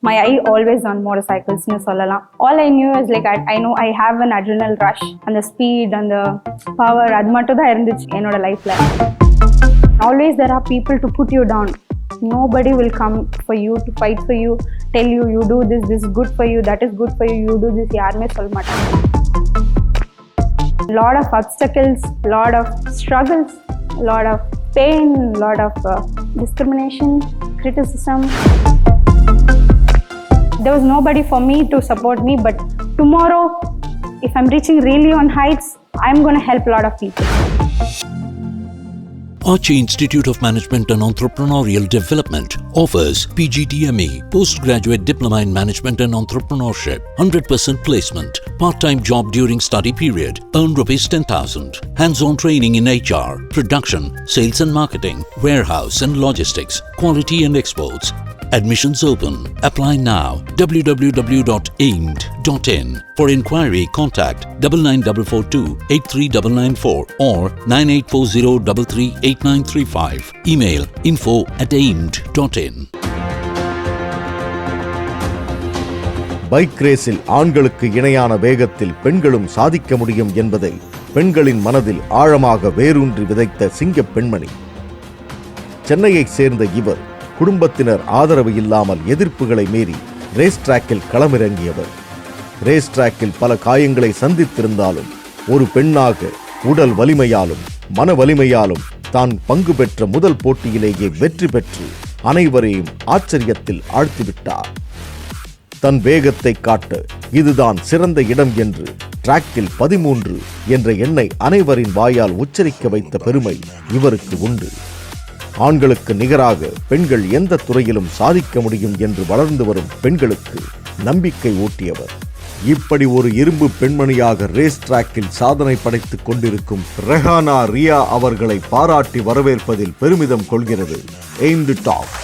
My eye always on motorcycles nu sollalam. All I knew is like I know I have an adrenal rush and the speed and the power adu mattum da irundhuchu enoda life la. Always there are people to put you down. Nobody will come for you to fight for you, tell you you do this is good for you, that is good for you, you do this, yarume solla maatanga. Lot of obstacles, lot of struggles, lot of pain, lot of discrimination, criticism. There was nobody for me to support me, but tomorrow if I'm reaching really on heights, I'm going to help a lot of people. Archie Institute of Management and Entrepreneurial Development offers PGDME, Postgraduate Diploma in Management and Entrepreneurship, 100% placement, part-time job during study period, earn ₹10,000, hands-on training in HR, production, sales and marketing, warehouse and logistics, quality and exports. Admissions open. Apply now. www.aimed.in. For inquiry, contact 99442 83994 or 9840338935. Email info@aimed.in. Bike ரேஸில் ஆண்களுக்கு இணையான வேகத்தில் பெண்களும் சாதிக்க முடியும் என்பதை பெண்களின் மனதில் ஆழமாக வேரூன்றி விதைத்த சிங்கப் பெண்மணி. சென்னையைச் சேர்ந்த இவர் குடும்பத்தினர் ஆதரவு இல்லாமல் எதிர்ப்புகளை மீறி ரேஸ் டிராக்கில் களமிறங்கியவர். ரேஸ் டிராக்கில் பல காயங்களை சந்தித்திருந்தாலும் ஒரு பெண்ணாக உடல் வலிமையாலும் மன வலிமையாலும் தான் பங்கு பெற்ற முதல் போட்டியிலேயே வெற்றி பெற்று அனைவரையும் ஆச்சரியத்தில் ஆழ்த்திவிட்டார். தன் வேகத்தை காட்ட இதுதான் சிறந்த இடம் என்று டிராக்கில் 13 என்ற எண்ணை அனைவரின் வாயால் உச்சரிக்க வைத்த பெருமை இவருக்கு உண்டு. ஆண்களுக்கு நிகராக பெண்கள் எந்த துறையிலும் சாதிக்க முடியும் என்று வளர்ந்து வரும் பெண்களுக்கு நம்பிக்கை ஊட்டியவர். இப்படி ஒரு இரும்பு பெண்மணியாக ரேஸ் டிராக்கில் சாதனை படைத்துக் கொண்டிருக்கும் ரெஹானா ரியா அவர்களை பாராட்டி வரவேற்பதில் பெருமிதம் கொள்கிறது aimed talks.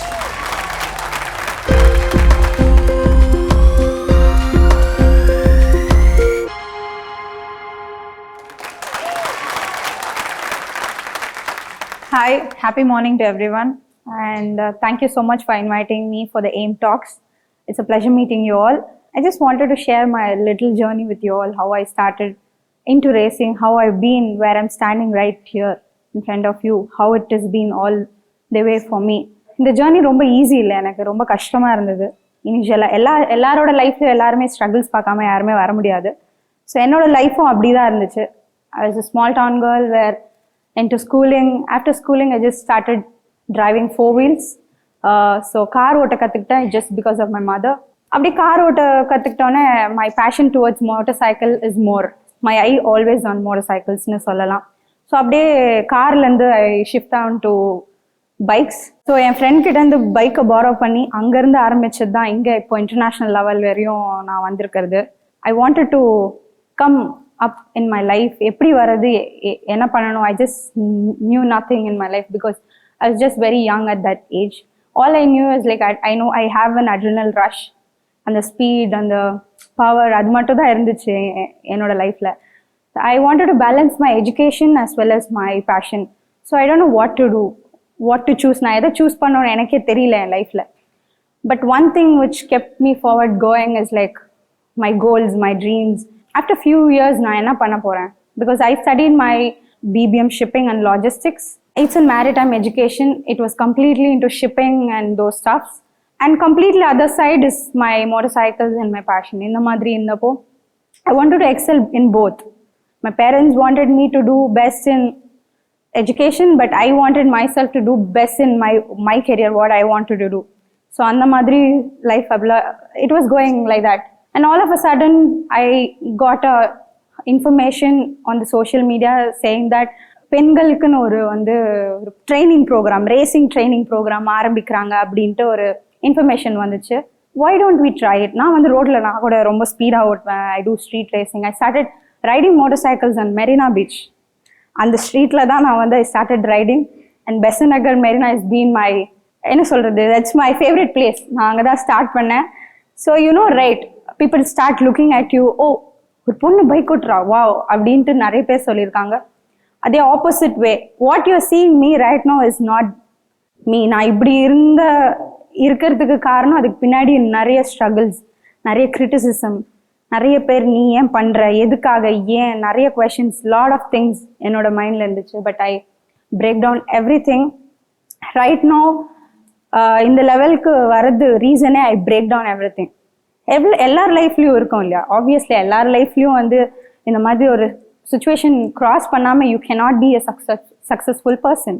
Hi, happy morning to everyone, and thank you so much for inviting me for the AIM Talks. It's a pleasure meeting you all. I just wanted to share my little journey with you all, how I started into racing, how I've been where I'm standing right here in front of you, how it has been all the way for me. இந்த journey ரொம்ப easy இல்லை, எனக்கு ரொம்ப கஷ்டமாக இருந்தது. இனிஷியலாக எல்லாரோட லைஃப்லையும் எல்லாருமே ஸ்ட்ரகிள்ஸ் பார்க்காம யாருமே வர முடியாது. ஸோ என்னோட லைஃப்பும் அப்படி தான் இருந்துச்சு. I was a small town girl where into schooling, after schooling I just started driving 4 wheels. So car ஓட்ட கற்றுக்கிட்டேன் just because of my mother. அப்படி கார் ஓட்ட கற்றுக்கிட்டோன்னே my passion towards motorcycle is more. My eye always on motorcyclesனு சொல்லலாம். So அப்படியே கார்லேருந்து I shift down to bikes. So N friend கிட்டேருந்து பைக்கை borrow பண்ணி அங்கேருந்து ஆரம்பிச்சது தான் இங்கே இப்போ இன்டர்நேஷ்னல் லெவல் வரையும் நான் வந்திருக்கிறது. I wanted to come up in my life. எப்படி வரது, என்ன பண்ணணும், I just knew nothing in my life because I was just very young at that age. All I knew is like I know I have an adrenal rush and the speed and the power அது மட்டும் தான் இருந்துச்சு என்னோட லைஃப்ல. I wanted to balance my education as well as my passion. So I don't know what to do, what to choose. நான் எதை choose பண்ணணும்னு எனக்கே தெரியல என் லைஃப்ல. But one thing which kept me forward going is like my goals, my dreams. After few years நான் என்ன பண்ண போறேன், because I studied my BBM shipping and logistics. It's in maritime education. It was completely into shipping and those stuffs, and completely other side is my motorcycles and my passion. இந்த மாதிரி இருந்தப்போ I wanted to excel in both. My parents wanted me to do best in education, but I wanted myself to do best in my career, what I wanted to do. So அந்த மாதிரி life it was going like that. And all of a sudden, I got a information on the social media saying that பெண்களுக்குன்னு ஒரு training program, racing training program ஆரம்பிக்கிறாங்க அப்படின்ட்டு ஒரு information வந்துச்சு. why don't we try it? நான் ரோட்ல நான் கூட ரொம்ப ஸ்பீடாக ஓட்டுவேன். I do street racing. I started riding motorcycles on Marina Beach. அந்த ஸ்ட்ரீட்டில் தான் நான் I started riding, and Besant Nagar Marina has been my, என்ன சொல்கிறது, that's my favorite place. நான் அங்கே தான் ஸ்டார்ட் பண்ணேன். So you know, right, people start looking at you, oh, ஒரு பொண்ணு பைக் ஓட்டுறா, வாவ் அப்படின்ட்டு நிறைய பேர் சொல்லியிருக்காங்க. அதே opposite way, what you seeing me right now is not me. நான் இப்படி இருந்த இருக்கிறதுக்கு காரணம் அதுக்கு பின்னாடி நிறைய ஸ்ட்ரகிள்ஸ், நிறைய கிரிட்டிசிசம், நிறைய பேர் நீ ஏன் பண்ற, எதுக்காக, ஏன், நிறைய கொஷின்ஸ், லாட் ஆஃப் திங்ஸ் என்னோட மைண்ட்ல இருந்துச்சு. But I break down everything. Right now இந்த லெவலுக்கு வரது ரீசனே I break down everything. எல்லார் லைஃப்லயும் இருக்கும் இல்லையா, ஆப்வியஸ்லி எல்லார் லைஃப்லயும் வந்து இந்த மாதிரி ஒரு சுச்சுவேஷன் கிராஸ் பண்ணாமல் you cannot be a successful person.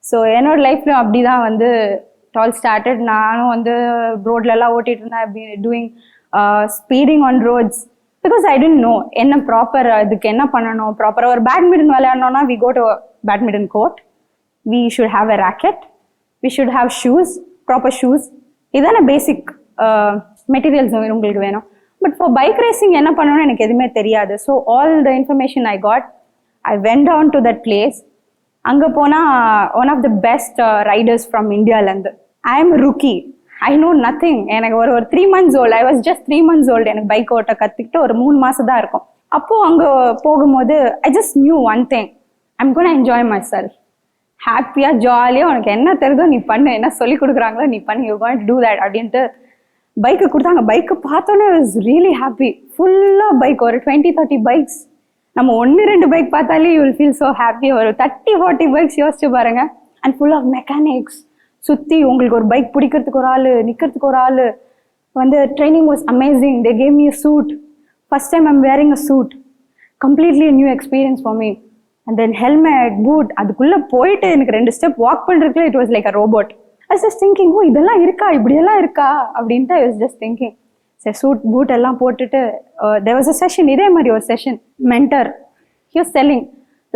So என்னோட லைஃப்லையும் அப்படி தான் வந்து டால் ஸ்டார்டட். நானும் வந்து ரோட்லலாம் ஓட்டிகிட்டு இருந்தேன், doing speeding on roads, because I didn't know என்ன ப்ராப்பர் அதுக்கு என்ன பண்ணணும். ப்ராப்பராக ஒரு பேட்மிண்டன் விளையாடணும்னா we go to badminton court, we should have a racket, we should have shoes, proper shoes, இதான பேசிக் மெட்டீரியல்ஸ் உங்களுக்கு வேணும். பட் ஃபார் பைக் ரேசிங் என்ன பண்ணணும்னு எனக்கு எதுவுமே தெரியாது. So all the information I got, I went down to that place. அங்கே போனால் one of the best riders from இந்தியாவிலேருந்து. I am rookie, I know nothing. எனக்கு ஒரு 3 months old, I was just 3 months old. எனக்கு bike ஓட்ட கற்றுக்கிட்டு ஒரு 3 மாதம் தான் இருக்கும். அப்போது அங்கே போகும்போது I just knew one thing, I'm gonna enjoy myself. ஹாப்பியாக ஜாலியாக உனக்கு என்ன தெரியுதோ நீ பண்ணு, என்ன சொல்லி கொடுக்குறாங்களோ நீ பண்ணு, you going to do that அப்படின்ட்டு பைக்கு கொடுத்தாங்க. பைக்கு பார்த்தோன்னே வாஸ் ரியலி ஹாப்பி. ஃபுல்லாக பைக், ஒரு 20-30 பைக்ஸ். நம்ம 1-2 பைக் பார்த்தாலே you will feel so happy. ஒரு 30-40 பைக்ஸ் யோசிச்சு பாருங்க. அண்ட் ஃபுல் ஆஃப் மெக்கானிக்ஸ் சுற்றி, உங்களுக்கு ஒரு பைக் பிடிக்கிறதுக்கு ஒரு ஆள், நிற்கிறதுக்கு ஒரு ஆள். வந்து training was amazing. They gave me a suit. First time I'm wearing a suit, completely new experience for me. And then helmet, boot, அதுக்குள்ளே போயிட்டு எனக்கு 2 ஸ்டெப் வாக் பண்ணுறதுக்குள்ள it was like a robot. I was just thinking, ஓ இதெல்லாம் இருக்கா, இப்படியெல்லாம் இருக்கா அப்படின்ட்டு I was just thinking. சரி சூட் பூட் எல்லாம் போட்டுட்டு there was a session, இதே மாதிரி ஒரு session. Mentor he was telling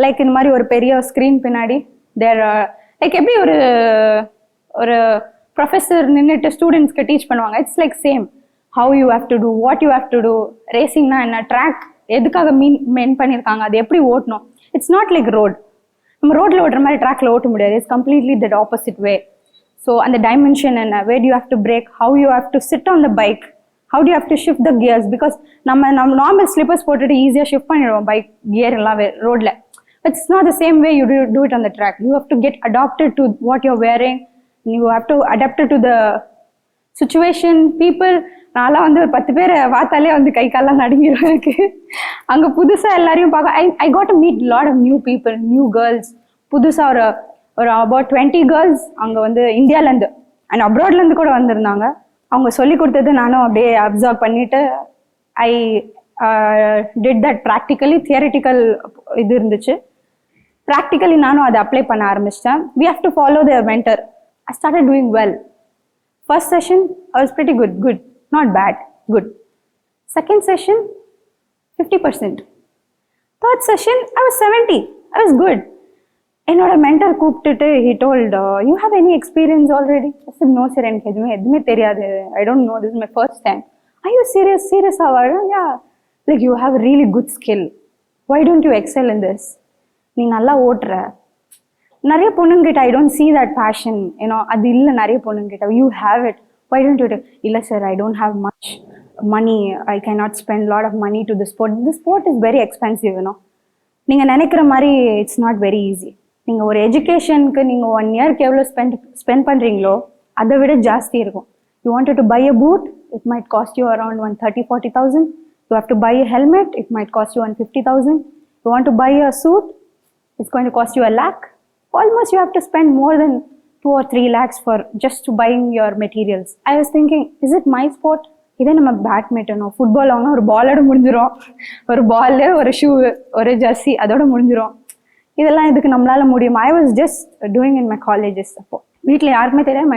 like இந்த மாதிரி ஒரு பெரிய ஸ்க்ரீன் பின்னாடி தேர் லைக் எப்படி ஒரு ப்ரொஃபஸர் நின்றுட்டு ஸ்டூடெண்ட்ஸ்க்கு டீச் பண்ணுவாங்க. It's like same, how you have to do, what you have to do. ரேசிங்னா என்ன, ட்ராக் எதுக்காக மெயின் பண்ணியிருக்காங்க, அது எப்படி ஓட்டணும். இட்ஸ் நாட் லைக் ரோட், நம்ம ரோட்டில் ஓட்டுற மாதிரி ட்ராக்ல ஓட்ட முடியாது. It's completely that opposite way. So அந்த டைமென்ஷன் என்ன, where you have to brake, how you have to sit on the bike, how to have to shift the gears. Because நம்ம நார்மல் ஸ்லிப்பர்ஸ் போட்டுட்டு ஈஸியாக ஷிஃப்ட் பண்ணிடுவோம் bike gear எல்லாம் ரோட்ல. It's not the same way you do it on the track. You have to get adapted to what you're wearing, you have to adapted to the situation, people. நான்லாம் வந்து ஒரு 10 பேரை பார்த்தாலே வந்து கை காலெல்லாம் நடுங்கிடும் எனக்கு. அங்கே புதுசாக எல்லாரையும் பார்க்க I got to meet lot of new people, new girls. புதுசாக ஒரு அபவுட் 20 கேர்ள்ஸ் அங்கே வந்து இந்தியாவிலேருந்து அண்ட் அப்ராட்லேருந்து கூட வந்திருந்தாங்க. அவங்க சொல்லி கொடுத்தது நானும் அப்படியே அப்சர்வ் பண்ணிவிட்டு I did that practically. Theoretical இது இருந்துச்சு, ப்ராக்டிக்கலி நானும் அதை அப்ளை பண்ண ஆரம்பிச்சிட்டேன். We have to follow the mentor. I started doing well. First session I was pretty good, not bad, good. Second session 50%. Third session I was 70, I was good. என்னோட mentor கூப்பிட்டுட்டு he told, you have any experience already? I said, no sir, எனக்கு எதுவுமே தெரியாது. I don't know, this is my first time. Are you serious? Yeah, like you have a really good skill. Why don't you excel in this? நீ நல்லா ஓட்டுற. நிறைய பொண்ணுங்கிட்ட I don't see that passion, அது இல்லை நிறைய பொண்ணுங்கிட்ட. You have it. Why don't you do? இல்லை sir, I don't have much money. I cannot spend a lot of money to the sport. The sport is very expensive, நீங்கள் நினைக்கிற மாதிரி it's not very easy. நீங்கள் ஒரு எஜுகேஷனுக்கு நீங்கள் 1 இயர்க்கு எவ்வளோ spend பண்ணுறீங்களோ அதை விட ஜாஸ்தி இருக்கும். You want to buy a boot, it might cost you around 130,000-40,000. You have to buy a helmet, it might cost you 150,000. You want to buy a suit, it's going to cost you 1 lakh. Almost you have to spend more than 2 or 3 lakhs for just to buying your materials. I was thinking, is it my sport? இதே நம்ம பேட்மிண்டனோ football வாங்கினா ஒரு பாலோட முடிஞ்சிடும், ஒரு பால், ஒரு shoe, ஒரு Jersey, அதோட முடிஞ்சிடும். இதெல்லாம் இதுக்கு நம்மளால முடியும். I was just doing in my colleges. அப்போ வீட்டில் யாருக்குமே தெரியாது.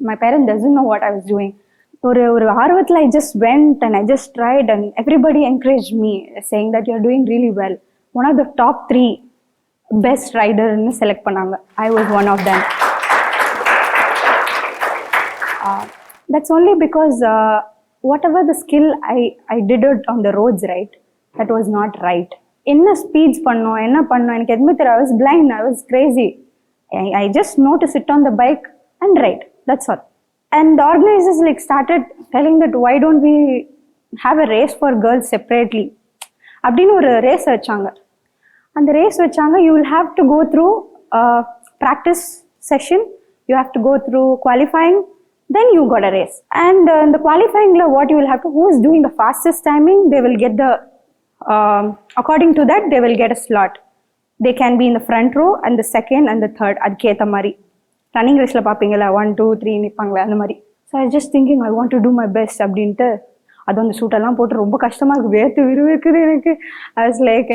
My parent doesn't know what I was doing. ஒரு ஆர்வத்தில் I just went and I just tried and everybody encourage me saying that you are doing really well. One of the top 3 best ரைடர்னு select பண்ணாங்க. I was one of them. That's only because whatever the skill I did it on the roads, right, that was not right. என்ன speeds பண்ணோம், என்ன பண்ணோம் எனக்கு எதுவுமே தெரியல. I was blind, I was crazy. I just know to sit on the bike and ride, that's all. And the organizers like started telling that why don't we have a race for girls separately அப்படின்னு ஒரு race வச்சாங்க. அந்த race வச்சாங்க, you will have to go through practice session, you have to go through qualifying, then you got a race. And in the qualifying, what you will have to, who is doing the fastest timing, they will get the, according to that, they will get a slot. They can be in the front row and the second and the third. அதுக்கேற்ற மாதிரி running ரேஸில் பார்ப்பீங்களா 1 2 3 நிற்பாங்களே அந்த மாதிரி. So I just thinking I want to do my best அப்படின்ட்டு அது அந்த சூட்டெல்லாம் போட்டு ரொம்ப கஷ்டமாக இருக்குது, வேர்த்து விறுவிறுக்குது எனக்கு. ஐ வாஸ் லைக்,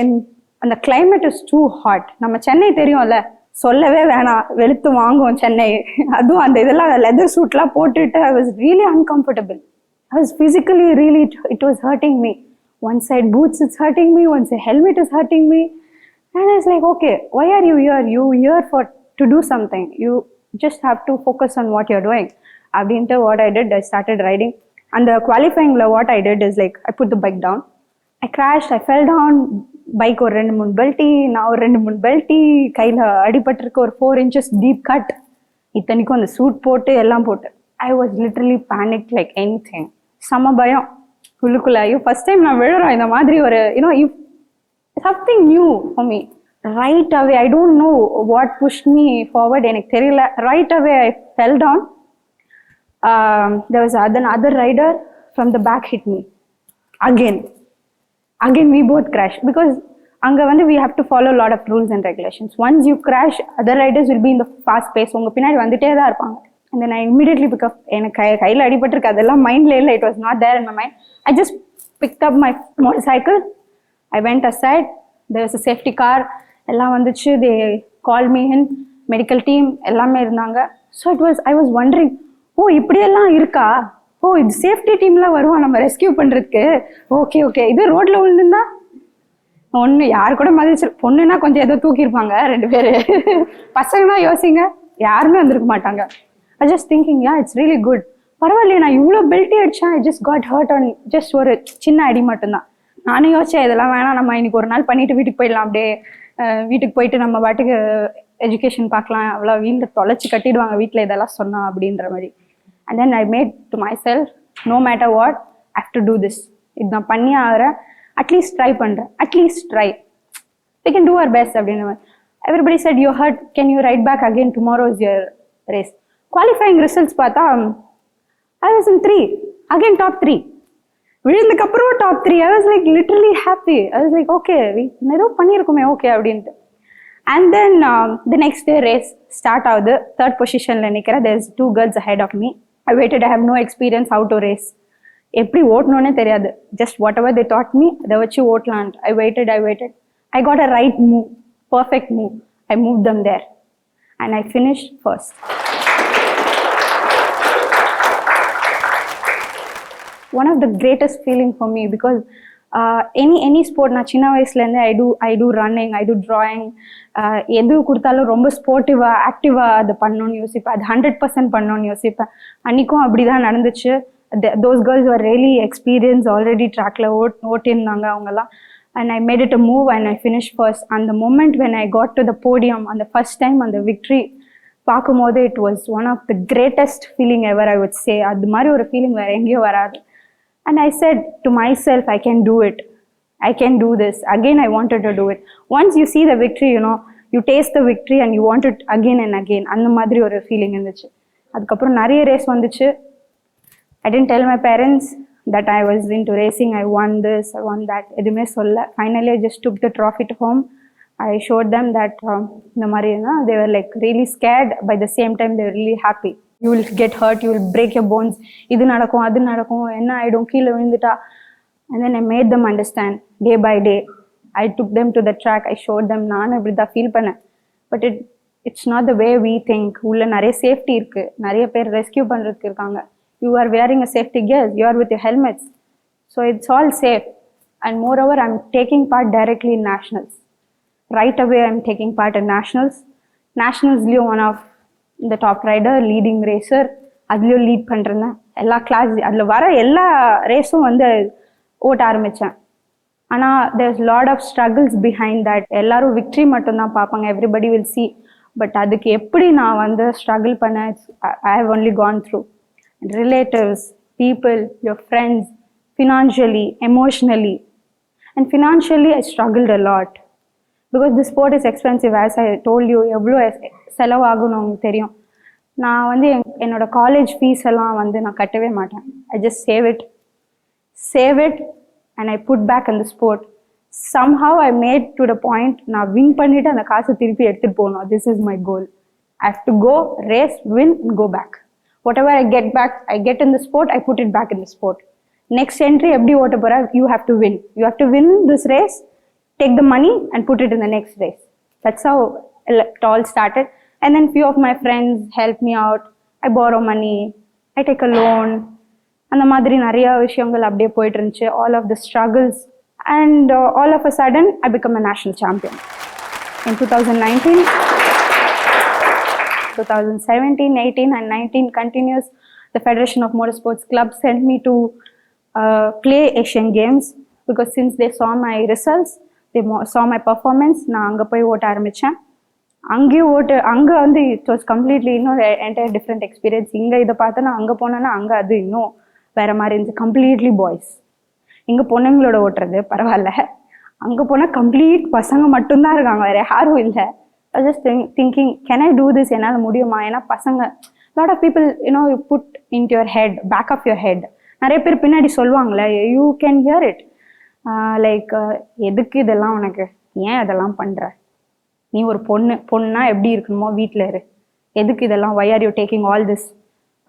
அந்த கிளைமேட் இஸ் டூ ஹாட். நம்ம சென்னை தெரியும்ல, சொல்லவே வேணாம், வெளுத்து வாங்குவோம் சென்னை. அதுவும் அந்த இதெல்லாம் லெதர் சூட்லாம் போட்டுட்டு I was really uncomfortable. I was physically really, it was hurting me. One side boots it's hurting me, one side helmet is hurting me. And I was like, okay, why are you here? You here for to do something. You just have to focus on what you're doing. Abdinta, what I did, I started riding. And the qualifying, what I did is like, I put the bike down. I crashed, I fell down. Bike or 2-3 belti, now 2-3 belti. Kaila adipattirukku or 4 inches deep cut. Ithanikku and the suit pote, ellam pote. I was literally panicked like anything. Sama bayam. Ulukula, you first time na vedra indha madri or, you know, you something new for me. Right away, I don't know what pushed me forward. Right away, I fell down. There was another rider from the back hit me. Again, we both crashed because anga we have to follow a lot of rules and regulations. Once you crash, other riders will be in the fast pace. Unga pinadi vandite da irupanga. And then I immediately pick up. Enakku kaiyila adipattirukku adella mind la illa. It was not there in my mind. I just picked up my motorcycle. I went aside, there was a safety car, எல்லாம் வந்துச்சு, they called me in, medical team எல்லாமே இருந்தாங்க. So I was wondering, ஓ இப்படியெல்லாம் இருக்கா, ஓ இது safety டீம்லாம் வருவான் நம்ம rescue பண்ணுறதுக்கு, ஓகே இது ரோட்டில் விழுந்துருந்தா ஒன்று யாரு கூட மதிச்சு, பொண்ணுன்னா கொஞ்சம் ஏதோ தூக்கியிருப்பாங்க 2 பேர், பசங்கன்னா யோசிங்க யாருமே வந்திருக்க மாட்டாங்க. I just thinking, yeah, it's really good. பரவாயில்லையே, நான் இவ்வளோ பெல்ட்டி அடித்தேன், I just got hurt on just ஒரு சின்ன அடி மட்டும்தான். நானும் யோசிச்சேன், இதெல்லாம் வேணாம், நம்ம இன்னைக்கு ஒரு நாள் பண்ணிட்டு வீட்டுக்கு போயிடலாம். அப்படியே வீட்டுக்கு போயிட்டு நம்ம பாட்டுக்கு எஜுகேஷன் பார்க்கலாம், அவ்வளோ வீட்டில் தொலைச்சி கட்டிடுவாங்க வீட்டில் இதெல்லாம் சொன்னா அப்படின்ற மாதிரி. And then I made to myself, no matter what, I have to do this. இது நான் பண்ணி ஆகிறேன், அட்லீஸ்ட் ட்ரை பண்ணுறேன், at least try, we can do our best அப்படின்ற மாதிரி. Everybody said, you hurt, can you ride back again, tomorrow is your race. Qualifying results பார்த்தா I was in 3, again top 3. விழுந்ததுக்கு அப்புறம் top 3. I was like literally happy. I was like okay, ஏதோ பண்ணியிருக்குமே okay அப்படின்ட்டு. And then the next day race start ஆகுது. 3rd பொசிஷனில் நிற்கிறேன். There is 2 girls ahead of me. I waited. I have no experience how to race. எப்படி ஓட்டணும்னே தெரியாது. Just what ever they dot me, அதை வச்சு ஓட்டலான்ட்டு. I waited. I got a right move, perfect move. I moved them there and I finished first. One of the greatest feeling for me, because any sport, நான் சின்ன வயசுலேருந்து I do running, I do drawing, எது கொடுத்தாலும் ரொம்ப ஸ்போர்ட்டிவாக ஆக்டிவாக அது பண்ணணும்னு யோசிப்பேன், அது 100% பண்ணணும்னு யோசிப்பேன். அன்றைக்கும் அப்படி தான் நடந்துச்சு. those girls were really experienced, already ட்ராக்ல ஓட்டிருந்தாங்க அவங்கெல்லாம். And I made it a move and I finished first. And the moment when I got to the podium, and the first time on the victory, பார்க்கும்போது it was one of the greatest feeling ever, I would say. அது மாதிரி ஒரு feeling வேறு எங்கேயும் வராது. And I said to myself, I can do it. I can do this. Again, I wanted to do it. Once you see the victory, you know, you taste the victory and you want it again and again. அந்த மாதிரி ஒரு feeling இருந்துச்சு. அதுக்கப்புறம் நிறைய race வந்துச்சு. I didn't tell my parents that I was into racing. I won this, I won that. எதுவுமே சொல்ல. Finally, I just took the trophy to home. I showed them that இந்த மாதிரி, they were like really scared. By the same time, they were really happy. You will get hurt, you will break your bones. இது நடக்கும், அது நடக்கும், என்ன ஆகிடும், கீழே விழுந்துட்டா. And then I made them understand day by day. I took them to the track. I showed them, நான் இப்படி தான் ஃபீல் பண்ணேன். But it's not the way we think. உள்ள நிறைய சேஃப்டி இருக்கு, நிறைய பேர் ரெஸ்கியூ பண்ணுறதுக்கு இருக்காங்க. You are wearing a safety gears, you are with your helmets. So it's all safe. And moreover, I'm taking part directly in nationals. Right away, I'm taking part in nationals. Nationals, one of the top rider, leading racer, அதுலேயும் lead பண்ணுறேன். எல்லா class அதில் வர எல்லா ரேஸும் ஓட்ட ஆரம்பித்தேன். ஆனால் there's lot of struggles behind that. எல்லாரும் விக்ட்ரி மட்டும்தான் பார்ப்பாங்க, எவ்ரிபடி வில் சி. பட் அதுக்கு எப்படி நான் ஸ்ட்ரகிள் பண்ணேன், I have only gone through. Relatives, people, your friends, financially, emotionally. And financially I struggled a lot. Because this sport is expensive, as I told you, எவ்வளோ செலவாகும்னு உங்களுக்கு தெரியும். நான் வந்து என்னோட காலேஜ் ஃபீஸ் எல்லாம் வந்து நான் கட்டவே மாட்டேன். I just save it and I put back in the sport. somehow I made to the point நான் வின் பண்ணிட்டு அந்த காசை திருப்பி எடுத்துட்டு போகணும். This is my goal. I have to go race, win and go back. Whatever I get back, I get in the sport, I put it back in the sport. Next entry எப்படி ஓட்ட போற, you have to win. You have to win this race, take the money and put it in the next race. That's how it all started. And then few of my friends helped me out. I borrow money, I take a loan. அந்த மாதிரி நிறைய விஷயங்கள் அப்படியே போயிட்டு இருந்துச்சு. All of the struggles. And all of a sudden, I become a national champion. In 2019, 2017, 18 and 19 continues. The Federation of Motorsports Club sent me to play Asian Games because since they saw my results, they saw my performance. நான் அங்கே போய் ஓட்ட ஆரம்பித்தேன். அங்கே வந்து it was completely இன்னும் entire different experience. இங்கே இதை பார்த்தோன்னா அங்கே போனேன்னா அங்கே அது இன்னும் வேறு மாதிரி இருந்துச்சு. Completely boys. இங்கே பொண்ணுங்களோட ஓட்டுறது பரவாயில்ல, அங்கே போனால் கம்ப்ளீட் பசங்க மட்டும்தான் இருக்காங்க, வேறு யாரும் இல்லை. Just thinking can I do this, என்னால் முடியுமா? ஏன்னா பசங்க lot of people you know you put into your head, back of your head. நிறைய பேர் பின்னாடி சொல்லுவாங்களே, you can hear it like எதுக்கு இதெல்லாம் உனக்கு, ஏன் அதெல்லாம் பண்ணுற, நீ ஒரு பொண்ணா எப்படி இருக்கணுமோ வீட்டில் இரு, எதுக்கு இதெல்லாம், why are you taking all this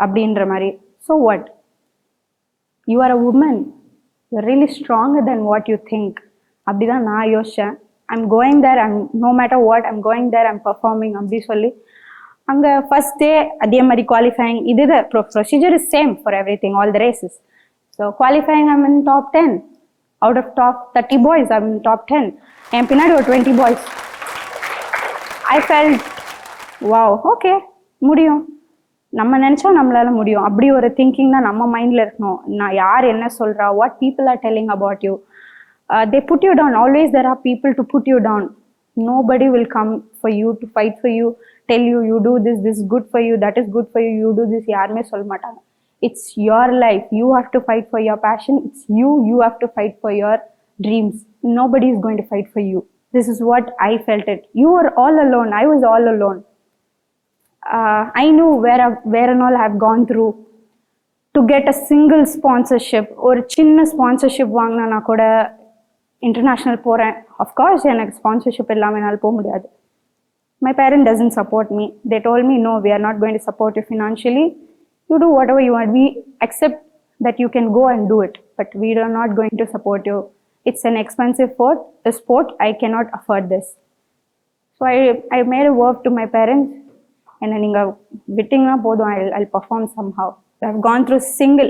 அப்படின்ற மாதிரி. So what, you are a woman, you're really stronger than what you think. அப்படிதான் நான் யோசிச்சேன். I'm going there, no matter what, I'm going there, I'm performing அப்படி சொல்லி அங்கே ஃபர்ஸ்ட் டே அதே மாதிரி குவாலிஃபைங். இது procedure is same for everything, all the races. So qualifying I'm in top 10. Out of top 30 boys I'm in top 10. என் பின்னாடி ஒரு 20 boys. I felt wow, okay முடியும், நம்ம நினச்சா நம்மளால முடியும். அப்படி ஒரு திங்கிங் தான் நம்ம மைண்டில் இருக்கணும். நான் யார் என்ன சொல்கிறா, what people are telling about you, they put you down. Always there are people to put you down. Nobody will come for you to fight for you, tell you you do this, this good for you, that is good for you, you do this. யாருமே சொல்ல மாட்டாங்க. It's your life, you have to fight for your passion. It's you have to fight for your dreams. Nobody is going to fight for you. This is what I felt it. You are all alone, I was all alone. I knew where and all I have gone through to get a single sponsorship. ஒரு சின்ன sponsorship வாங்கினா கூட international போகிறேன். Of course எனக்கு sponsorship இல்லாமல் என்னால் போக முடியாது. My parent doesn't support me. They told me, no, we are not going to support you financially. You do whatever you want. We accept that you can go and do it, but we are not going to support you. It's an expensive sport. I cannot afford this. So I made a word to my parents. என்ன நீங்கள் விட்டிங்கன்னா போதும், I'll perform somehow. I've gone through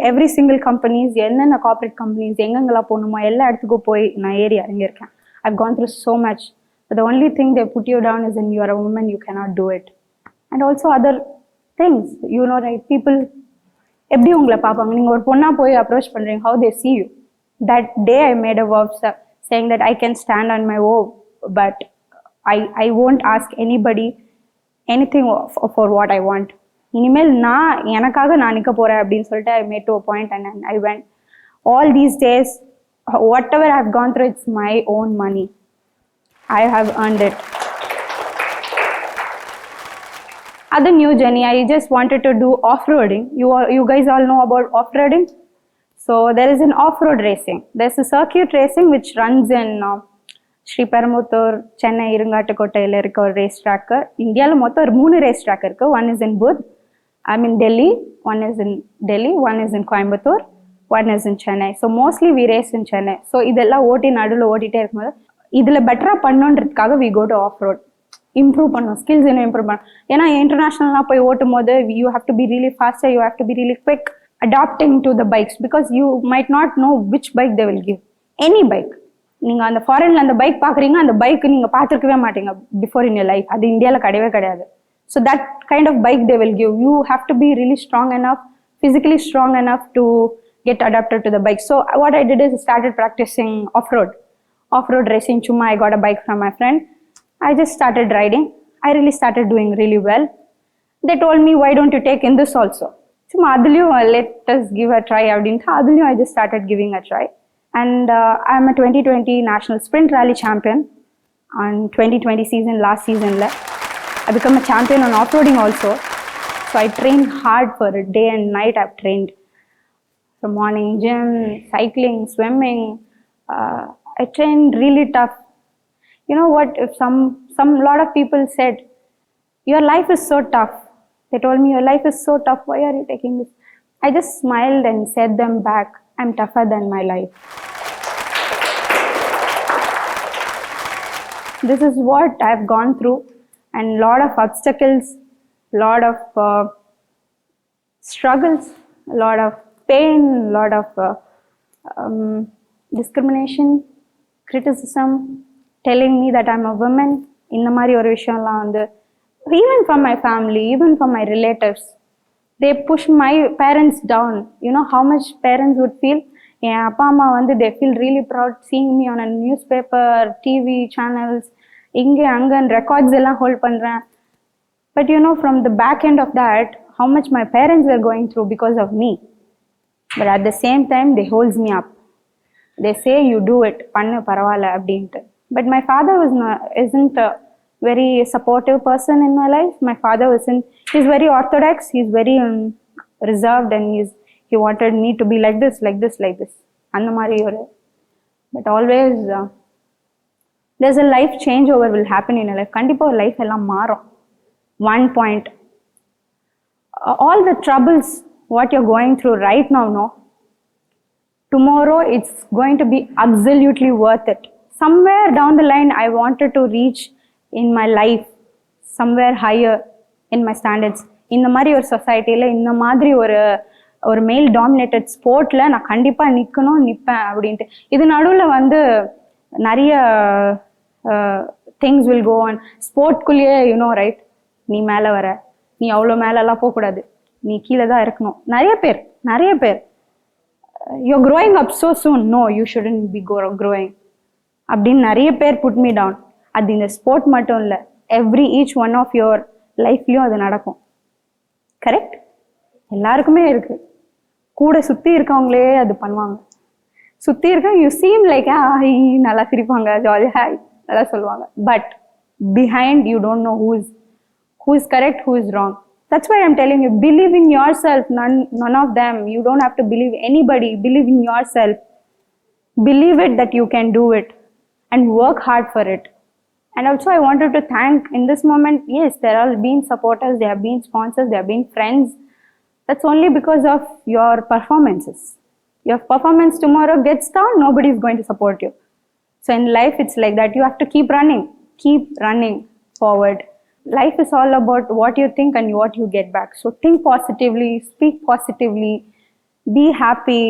every single companies, என்னென்ன corporate companies எங்கெங்கெல்லாம் போகணுமோ எல்லா இடத்துக்கும் போய் நான் ஏறி இறங்கியிருக்கேன். I've gone through so much. But the only thing they put you down is, you are a woman, you cannot do it. And also other things, you know, right? People எப்படி உங்களை பார்ப்பாங்க, நீங்கள் ஒரு பொண்ணாக போய் அப்ரோச் பண்ணுறீங்க, how they see you. That day I made a verb saying that I can stand on my own, but I won't ask anybody anything for what I want. இனிமேல் எனக்காக நான் நிற்க போகிறேன் அப்படின்னு சொல்லிட்டு I made to a point and I went. All these days, whatever I have gone through, it's my own money. I have earned it. Other new journey, I just wanted to do off-roading. You guys all know about off-roading? So there is an off-road racing. There's a circuit racing which runs in Sriperumbudur, Chennai, இருங்காட்டுக்கோட்டையில் இருக்க ஒரு race track. இந்தியாவில் மொத்தம் ஒரு 3 race track இருக்குது. One is in Buddh, I mean Delhi, one is in Delhi, one is in Coimbatore, one is in Chennai. So mostly we race in Chennai. So இதெல்லாம் நடுவில் ஓட்டிகிட்டே இருக்கும்போது இதில் பெட்டராக பண்ணுன்றதுக்காக we go to off road. Improve பண்ணணும், ஸ்கில்ஸ் இன்னும் இம்ப்ரூவ் பண்ணணும். ஏன்னா இன்டர்நேஷ்னல்லாம் போய் ஓட்டும் போது you have to be really faster, you have to be really quick adapting to the bikes, because you might not know which bike they will give. Any bike, நீங்கள் அந்த ஃபாரினில் அந்த பைக் பார்க்குறீங்க, அந்த பைக் நீங்கள் பார்த்துருக்கவே மாட்டீங்க பிஃபோர் இன் யர் லைஃப். அது இந்தியாவில் கிடையாது. So that kind of bike they will give. You have to be really strong enough, physically strong enough to get adapted to the bike. So what I did is I started practicing off-road racing. Chumma, I got a bike from my friend. I just started riding. I really started doing really well. They told me, why don't you take in this also? Chumma, aduliyum let us give a try. Aduliyum I just started giving a try. And I'm a 2020 National Sprint Rally champion on 2020 season, last season. I become a champion on off-roading also. So I trained hard for it. Day and night I've trained. From morning gym, cycling, swimming. I trained really tough. You know what? If some lot of people said, "Your life is so tough." They told me, "Your life is so tough. Why are you taking this?" I just smiled and said them back, "I'm tougher than my life." This is what I've gone through, and lot of obstacles, lot of struggles, a lot of pain, a lot of discrimination, criticism, telling me that I'm a woman. இந்த மாதிரி ஒரு விஷயம்லாம் வந்து even from my family, even from my relatives, they push my parents down. You know how much parents would feel? என் அப்பா அம்மா வந்து they feel really proud seeing me on a newspaper, TV channels, இங்கே அங்கன்னு records எல்லாம் hold பண்ணுறேன். But you know, from the back end of that, how much my parents were going through because of me. But at the same time, they holds me up. They say, "You do it, pannu paravala," abdintu. But my father isn't a very supportive person in my life. My father he's very orthodox, he's very reserved, and he wanted me to be like this. Andha mari oru. But always, there's a life changeover will happen in your life. Kandipa life ellam maarum. One point. All the troubles, what you're going through right now, no? Tomorrow, it's going to be absolutely worth it. Somewhere down the line, I wanted to reach in my life, somewhere higher in my standards. இந்த மாதிரி ஒரு சொசைட்டியில் இந்த மாதிரி ஒரு மேல் dominated ஸ்போர்ட்டில் நான் கண்டிப்பாக நிற்பேன் அப்படின்ட்டு. இது நடுவில் வந்து நிறைய திங்ஸ் வில் கோ ஆன். ஸ்போர்ட்குள்ளேயே யூனோ ரைட், நீ மேலே வர, நீ அவ்வளோ மேலெல்லாம் போகக்கூடாது, நீ கீழே தான் இருக்கணும். நிறைய பேர் you're growing up so soon, no, you shouldn't be growing அப்படின்னு நிறைய பேர் put me down. அது இந்த ஸ்போர்ட் மட்டும் இல்லை, each one of your லைஃப்லையும் அது நடக்கும். கரெக்ட்? எல்லாருக்குமே இருக்கு. கூட சுற்றி இருக்கவங்களே அது பண்ணுவாங்க. சுற்றி இருக்க யூ சீம் லைக் நல்லா சிரிப்பாங்க, ஜாலியாக நல்லா சொல்லுவாங்க. But behind you don't know who is correct, who is wrong. That's why I'm telling you, believe in yourself. None of them. You don't have to believe anybody. Believe in yourself. Believe it that you can do it and work hard for it. And also I wanted to thank in this moment, yes, there have been supporters, there have been sponsors, there have been friends. That's only because of your performances. Your performance tomorrow gets down, nobody is going to support you. So in life, it's like that. You have to keep running forward. Life is all about what you think and what you get back. So think positively, speak positively, be happy.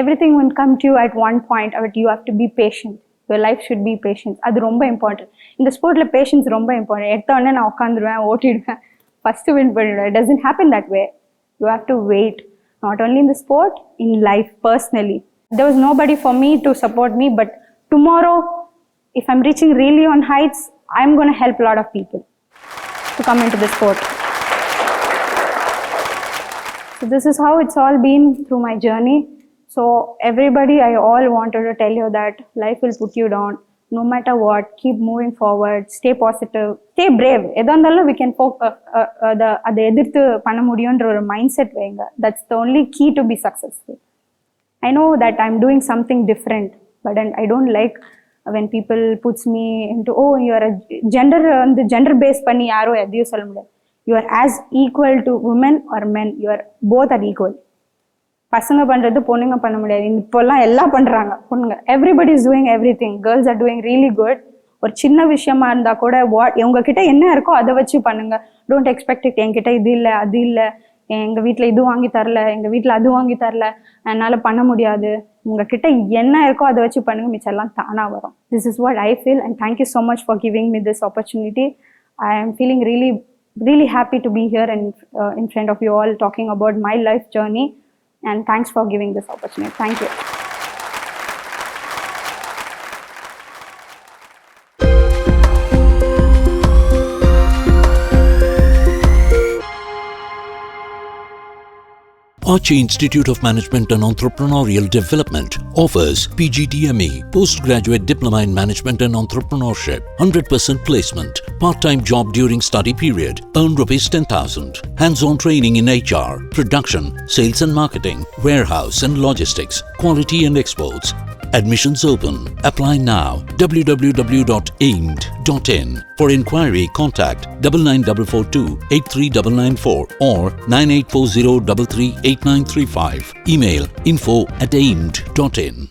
Everything will come to you at one point, but you have to be patient. Your life should be patient. அது ரொம்ப important. இந்த ஸ்போர்ட்டில் patience ரொம்ப important. எடுத்த உடனே நான் உட்காந்துருவேன், ஓட்டிடுவேன், first win பண்ணிடுவேன். It doesn't happen that way. You have to wait. Not only in the sport, in life, personally. There was nobody for me to support me, but tomorrow, if I'm reaching really on heights, I'm going to help a lot of people to come into the sport. So this is how it's all been through my journey. So everybody, I all wanted to tell you that life will put you down. No matter what, keep moving forward, stay positive, stay brave. எதா இருந்தாலும் we can அதை எதிர்த்து பண்ண முடியுன்ற ஒரு mind set வைங்க. That's the only key to be successful. I know that I'm doing something different, but I don't like when people puts me into, oh, you are a gender based பண்ணி யாரோ எதையும் சொல்ல முடியாது. You are as equal to women or men. You are both are equal. பசங்க பண்றது பொண்ணுங்க பண்ண முடியாது. இப்போல்லாம் எல்லாம் பண்றாங்க பொண்ணுங்க. Everybody is doing everything. Girls are doing really good. ஒரு சின்ன விஷயமா இருந்தா கூட உங்ககிட்ட என்ன இருக்கோ அதை வச்சு பண்ணுங்க. Don't expect it. என்கிட்ட இது இல்லை, அது இல்லை, எங்க வீட்டில் இது வாங்கி தரல, எங்க வீட்டில் அது வாங்கி தரல, என்னால் பண்ண முடியாது. உங்ககிட்ட என்ன இருக்கோ அதை வச்சு பண்ணுங்க, மிச்செல்லாம் தானா வரும். This is what I feel, and thank you so much for giving me this opportunity. I am feeling really happy to be here and in front of you all talking about my life journey. And thanks for giving this opportunity. Thank you. Archie Institute of Management and Entrepreneurial Development Offers PGDME, Postgraduate Diploma in Management and Entrepreneurship, 100% placement, part-time job during study period, earn ₹10,000, hands-on training in HR, production, sales and marketing, warehouse and logistics, quality and exports. Admissions open. Apply now. www.aimed.in. For inquiry, contact 99442 83994 or 9840 338935. Email info@aimed.in.